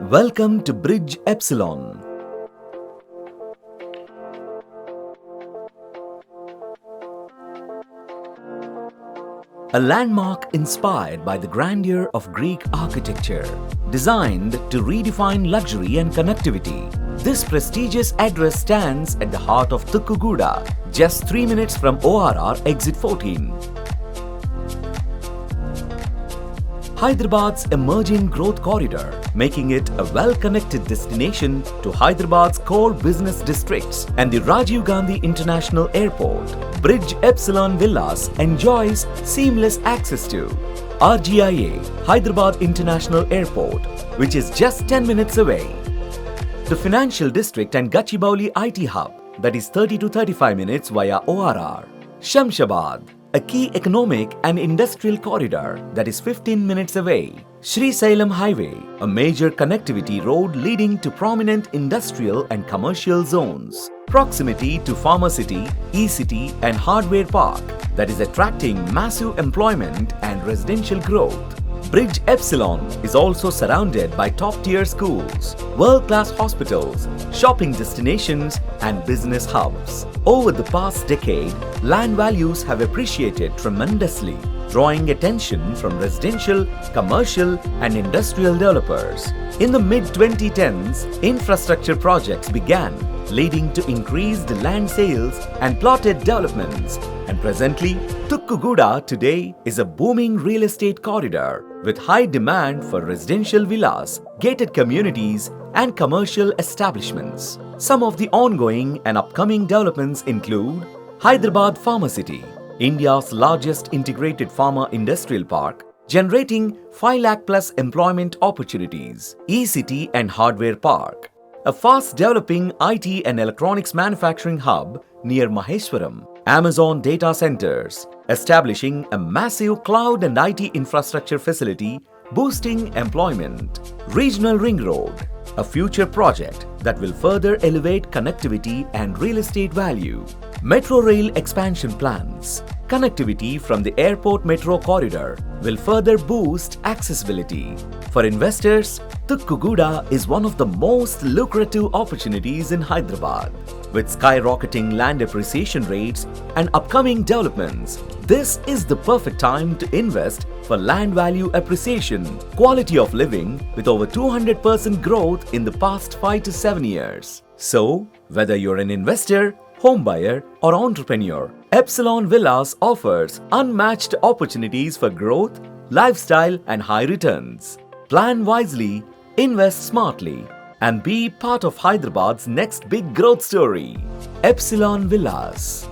Welcome to Bridge Epsilon. A landmark inspired by the grandeur of Greek architecture, designed to redefine luxury and connectivity. This prestigious address stands at the heart of Tukkuguda, just 3 minutes from ORR Exit 14. Hyderabad's emerging growth corridor, making it a well-connected destination to Hyderabad's core business districts and the Rajiv Gandhi International Airport. Bridge Epsilon Villas enjoys seamless access to RGIA Hyderabad International Airport, which is just 10 minutes away. The Financial District and Gachibowli IT Hub, that is 30 to 35 minutes via ORR. Shamshabad, a key economic and industrial corridor that is 15 minutes away. Srisailam Highway, a major connectivity road leading to prominent industrial and commercial zones. Proximity to Pharma City, E-City and Hardware Park that is attracting massive employment and residential growth. Bridge Epsilon is also surrounded by top-tier schools, world-class hospitals, shopping destinations and business hubs. Over the past decade, land values have appreciated tremendously, drawing attention from residential, commercial and industrial developers. In the mid-2010s, infrastructure projects began, leading to increased land sales and plotted developments. And presently, Tukkuguda today is a booming real estate corridor with high demand for residential villas, gated communities and commercial establishments. Some of the ongoing and upcoming developments include Hyderabad Pharma City, India's largest integrated pharma industrial park, generating 5 lakh plus employment opportunities. E-City and Hardware Park, a fast-developing IT and electronics manufacturing hub near Maheshwaram. Amazon data centers, establishing a massive cloud and IT infrastructure facility, boosting employment. Regional Ring Road, a future project that will further elevate connectivity and real estate value. Metro rail expansion plans. Connectivity from the airport metro corridor will further boost accessibility. For investors, Tukkuguda is one of the most lucrative opportunities in Hyderabad. With skyrocketing land appreciation rates and upcoming developments, this is the perfect time to invest for land value appreciation, quality of living with over 200% growth in the past 5 to 7 years. So, whether you're an investor, home buyer or entrepreneur, Epsilon Villas offers unmatched opportunities for growth, lifestyle and high returns. Plan wisely, invest smartly and be part of Hyderabad's next big growth story. Epsilon Villas.